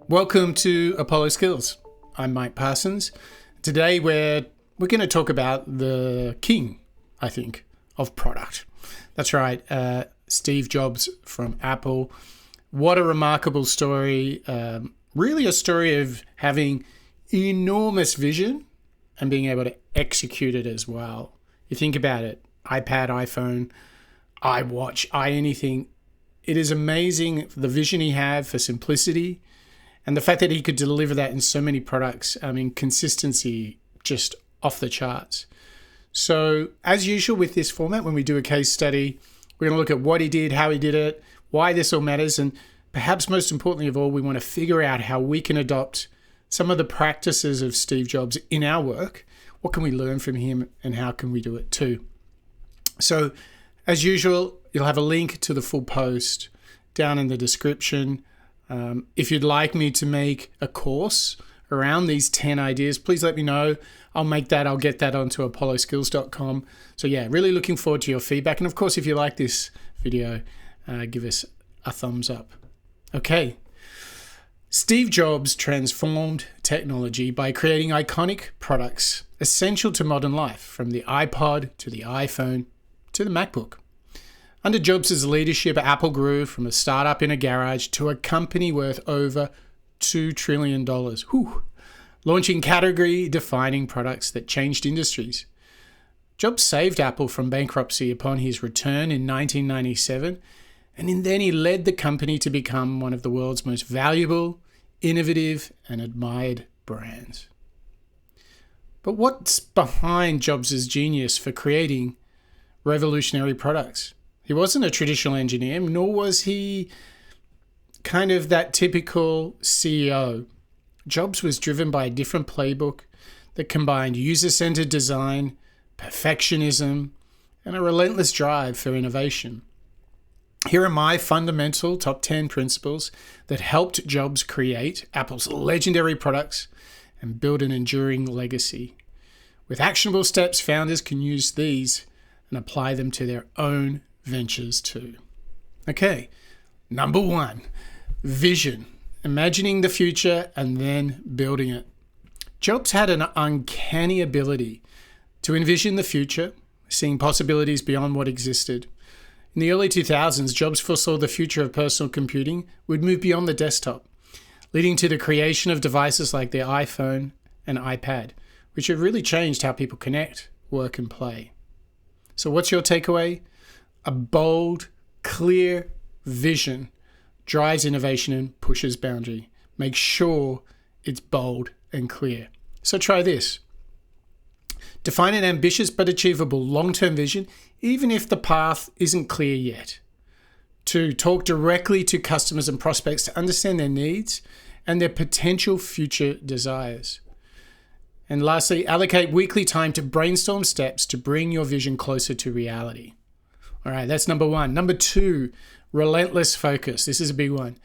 Welcome to Apollo Skills. I'm Mike Parsons. Today we're going to talk about the king, I think, of product. That's right, Steve Jobs from Apple. What a remarkable story. Really a story of having enormous vision and being able to execute it as well. You think about it, iPad, iPhone, iWatch, anything. It is amazing the vision he had for simplicity and the fact that he could deliver that in so many products. I mean, consistency just off the charts. So as usual with this format, when we do a case study, we're going to look at what he did, how he did it, why this all matters, and perhaps most importantly of all, we want to figure out how we can adopt some of the practices of Steve Jobs in our work. What can we learn from him and how can we do it too? So as usual, you'll have a link to the full post down in the description. If you'd like me to make a course around these 10 ideas, please let me know. I'll get that onto apolloskills.com. So yeah, really looking forward to your feedback. And of course, if you like this video, give us a thumbs up. Okay. Steve Jobs transformed technology by creating iconic products essential to modern life, from the iPod to the iPhone to the MacBook. Under Jobs' leadership, Apple grew from a startup in a garage to a company worth over $2 trillion, launching category-defining products that changed industries. Jobs saved Apple from bankruptcy upon his return in 1997, and then he led the company to become one of the world's most valuable, innovative, and admired brands. But what's behind Jobs' genius for creating revolutionary products? He wasn't a traditional engineer, nor was he kind of that typical CEO. Jobs was driven by a different playbook that combined user-centered design, perfectionism, and a relentless drive for innovation. Here are my fundamental top 10 principles that helped Jobs create Apple's legendary products and build an enduring legacy. With actionable steps, founders can use these and apply them to their own ventures too. Okay, number 1, vision. Imagining the future and then building it. Jobs had an uncanny ability to envision the future, seeing possibilities beyond what existed. In the early 2000s, Jobs foresaw the future of personal computing would move beyond the desktop, leading to the creation of devices like the iPhone and iPad, which have really changed how people connect, work, and play. So what's your takeaway? A bold, clear vision drives innovation and pushes boundary. Make sure it's bold and clear. So try this. Define an ambitious but achievable long-term vision, even if the path isn't clear yet. 2, talk directly to customers and prospects to understand their needs and their potential future desires. And lastly, allocate weekly time to brainstorm steps to bring your vision closer to reality. All right, that's number 1. Number 2, relentless focus. This is a big one.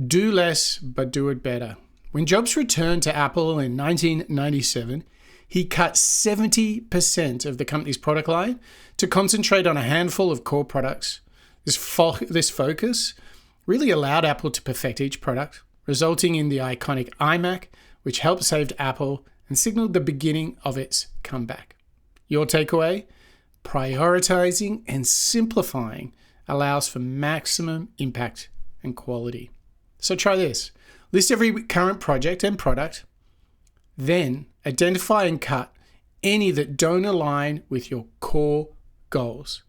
Do less, but do it better. When Jobs returned to Apple in 1997, he cut 70% of the company's product line to concentrate on a handful of core products. This focus really allowed Apple to perfect each product, resulting in the iconic iMac, which helped save Apple and signaled the beginning of its comeback. Your takeaway? Prioritizing and simplifying allows for maximum impact and quality. So try this. List every current project and product, then identify and cut any that don't align with your core goals.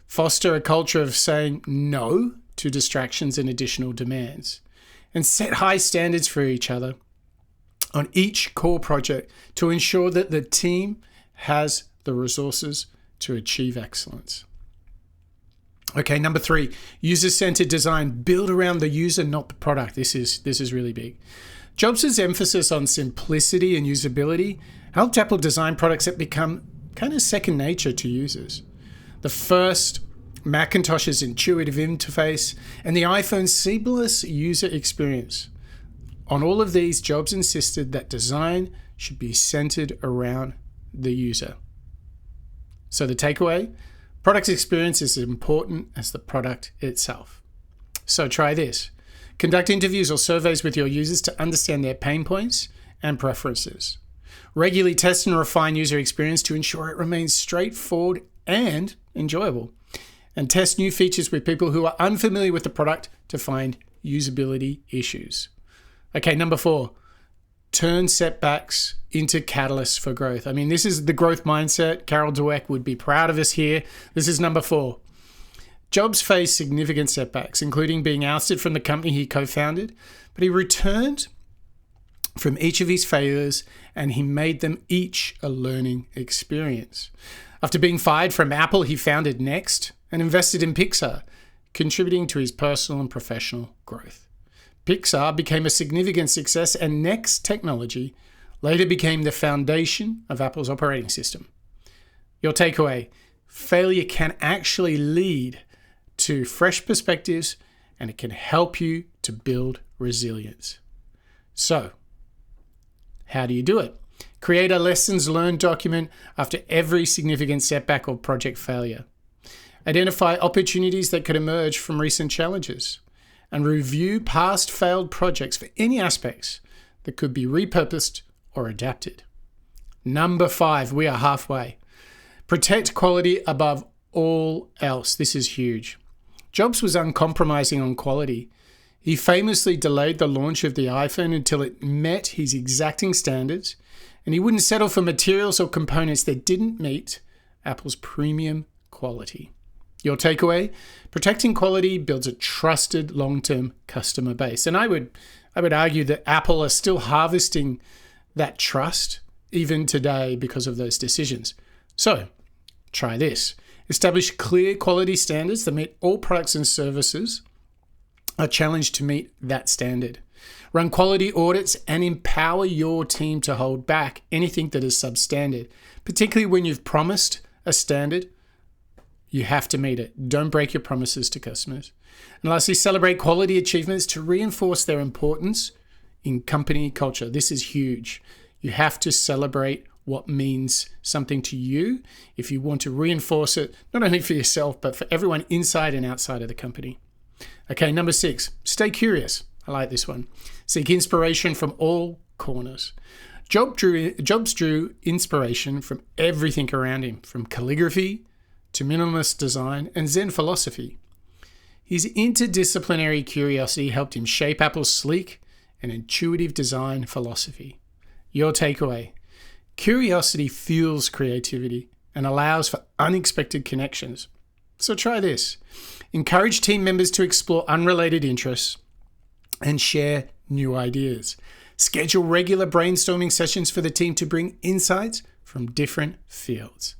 Foster a culture of saying no to distractions and additional demands, and set high standards for each other on each core project to ensure that the team has the resources to achieve excellence. Okay, number 3, user-centered design. Build around the user, not the product. This is really big. Jobs' emphasis on simplicity and usability helped Apple design products that become kind of second nature to users. The first, Macintosh's intuitive interface, and the iPhone's seamless user experience. On all of these, Jobs insisted that design should be centered around the user. So the takeaway, product experience is as important as the product itself. So try this. Conduct interviews or surveys with your users to understand their pain points and preferences. Regularly test and refine user experience to ensure it remains straightforward and enjoyable. And test new features with people who are unfamiliar with the product to find usability issues. Okay, number 4, turn setbacks into catalysts for growth. I mean, this is the growth mindset. Carol Dweck would be proud of us here. This is number 4. Jobs faced significant setbacks, including being ousted from the company he co-founded, but he returned from each of his failures and he made them each a learning experience. After being fired from Apple, he founded Next and invested in Pixar, contributing to his personal and professional growth. Pixar became a significant success, and Next technology later became the foundation of Apple's operating system. Your takeaway: failure can actually lead to fresh perspectives, and it can help you to build resilience. So, how do you do it? Create a lessons learned document after every significant setback or project failure. Identify opportunities that could emerge from recent challenges, and review past failed projects for any aspects that could be repurposed or adapted. Number 5, we are halfway. Protect quality above all else. This is huge. Jobs was uncompromising on quality. He famously delayed the launch of the iPhone until it met his exacting standards, and he wouldn't settle for materials or components that didn't meet Apple's premium quality. Your takeaway: protecting quality builds a trusted long-term customer base. And I would argue that Apple are still harvesting that trust even today because of those decisions. So, try this. Establish clear quality standards that meet all products and services are challenged to meet that standard. Run quality audits and empower your team to hold back anything that is substandard, particularly when you've promised a standard. You have to meet it. Don't break your promises to customers. And lastly, celebrate quality achievements to reinforce their importance in company culture. This is huge. You have to celebrate what means something to you if you want to reinforce it, not only for yourself, but for everyone inside and outside of the company. Okay, number 6, stay curious. I like this one. Seek inspiration from all corners. Jobs drew inspiration from everything around him, from calligraphy to minimalist design and Zen philosophy. His interdisciplinary curiosity helped him shape Apple's sleek and intuitive design philosophy. Your takeaway: curiosity fuels creativity and allows for unexpected connections. So try this. Encourage team members to explore unrelated interests and share new ideas. Schedule regular brainstorming sessions for the team to bring insights from different fields.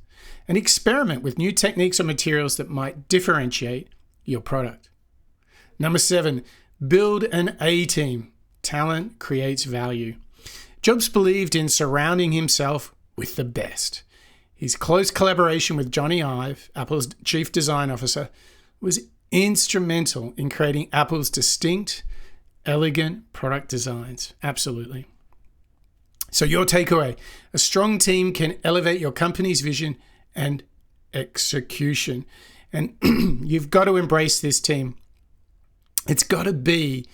And experiment with new techniques or materials that might differentiate your product. Number 7, build an A-team. Talent creates value. Jobs believed in surrounding himself with the best. His close collaboration with Johnny Ive, Apple's chief design officer, was instrumental in creating Apple's distinct, elegant product designs. Absolutely. So your takeaway: a strong team can elevate your company's vision and execution. And you've got to embrace this team. It's got to be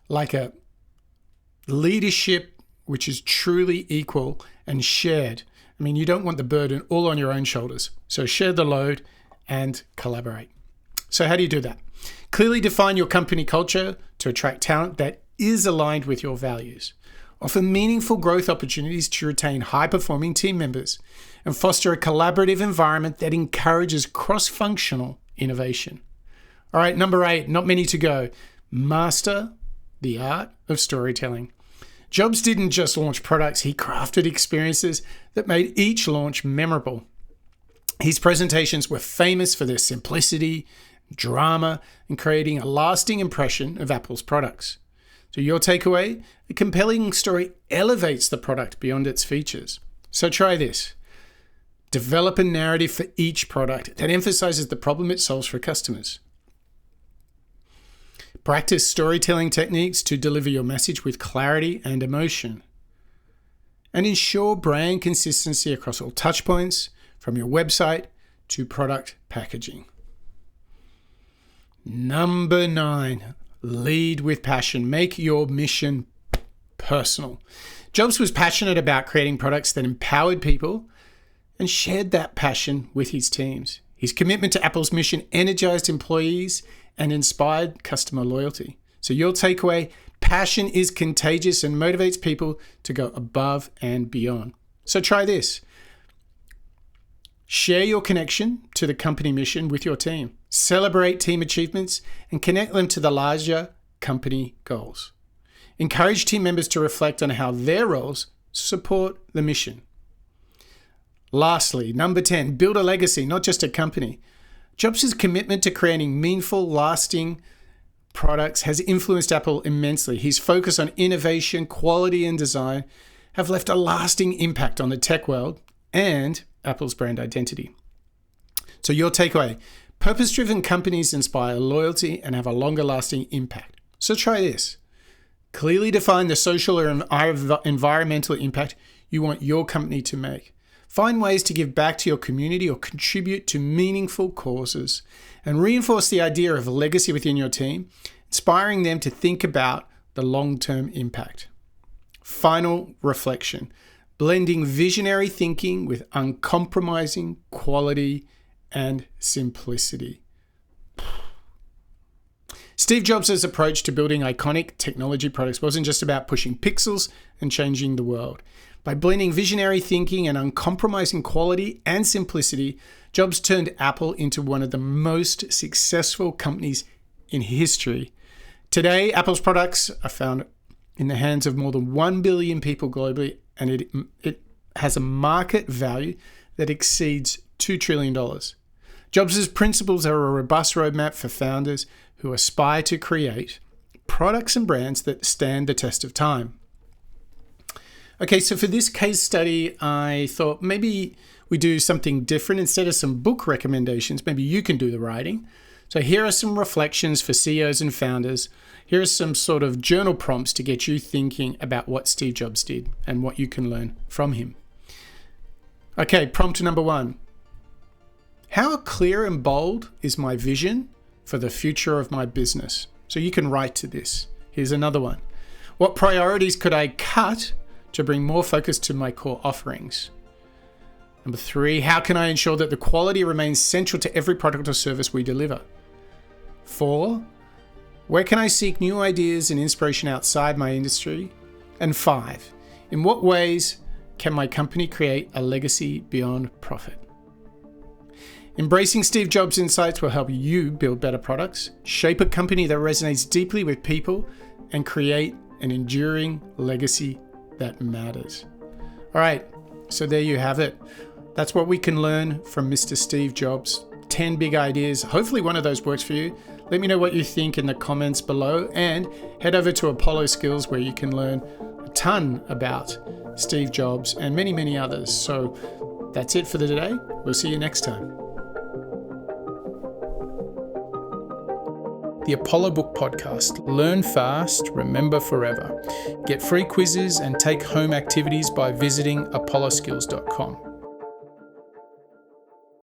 like a leadership which is truly equal and shared. I mean, you don't want the burden all on your own shoulders. So share the load and collaborate. So how do you do that? Clearly define your company culture to attract talent that is aligned with your values. Offer meaningful growth opportunities to retain high-performing team members, and foster a collaborative environment that encourages cross-functional innovation. All right, number 8, not many to go. Master the art of storytelling. Jobs didn't just launch products, he crafted experiences that made each launch memorable. His presentations were famous for their simplicity, drama, and creating a lasting impression of Apple's products. So your takeaway: a compelling story elevates the product beyond its features. So try this. Develop a narrative for each product that emphasizes the problem it solves for customers. Practice storytelling techniques to deliver your message with clarity and emotion. And ensure brand consistency across all touchpoints, from your website to product packaging. Number 9, Lead with passion. Make your mission personal. Jobs was passionate about creating products that empowered people and shared that passion with his teams. His commitment to Apple's mission energized employees and inspired customer loyalty. So your takeaway, passion is contagious and motivates people to go above and beyond. So try this. Share your connection to the company mission with your team. Celebrate team achievements and connect them to the larger company goals. Encourage team members to reflect on how their roles support the mission. Lastly, number 10, build a legacy, not just a company. Jobs' commitment to creating meaningful, lasting products has influenced Apple immensely. His focus on innovation, quality, and design have left a lasting impact on the tech world and Apple's brand identity. So your takeaway, purpose-driven companies inspire loyalty and have a longer lasting impact. So try this. Clearly define the social or environmental impact you want your company to make. Find ways to give back to your community or contribute to meaningful causes, and reinforce the idea of a legacy within your team, inspiring them to think about the long-term impact. Final reflection, blending visionary thinking with uncompromising quality and simplicity. Steve Jobs' approach to building iconic technology products wasn't just about pushing pixels and changing the world. By blending visionary thinking and uncompromising quality and simplicity, Jobs turned Apple into one of the most successful companies in history. Today, Apple's products are found in the hands of more than 1 billion people globally, and it has a market value that exceeds $2 trillion. Jobs' principles are a robust roadmap for founders who aspire to create products and brands that stand the test of time. Okay, so for this case study, I thought maybe we do something different. Instead of some book recommendations, maybe you can do the writing. So here are some reflections for CEOs and founders. Here are some sort of journal prompts to get you thinking about what Steve Jobs did and what you can learn from him. Okay, prompt number 1. How clear and bold is my vision for the future of my business? So you can write to this. Here's another one. What priorities could I cut to bring more focus to my core offerings? Number 3, how can I ensure that the quality remains central to every product or service we deliver? 4, where can I seek new ideas and inspiration outside my industry? And 5, in what ways can my company create a legacy beyond profit? Embracing Steve Jobs' insights will help you build better products, shape a company that resonates deeply with people, and create an enduring legacy that matters. All right, so there you have it. That's what we can learn from Mr. Steve Jobs. 10 big ideas. Hopefully one of those works for you. Let me know what you think in the comments below, and head over to Apollo Skills where you can learn a ton about Steve Jobs and many, many others. So that's it for today. We'll see you next time. The Apollo Book Podcast. Learn fast, remember forever. Get free quizzes and take home activities by visiting apolloskills.com.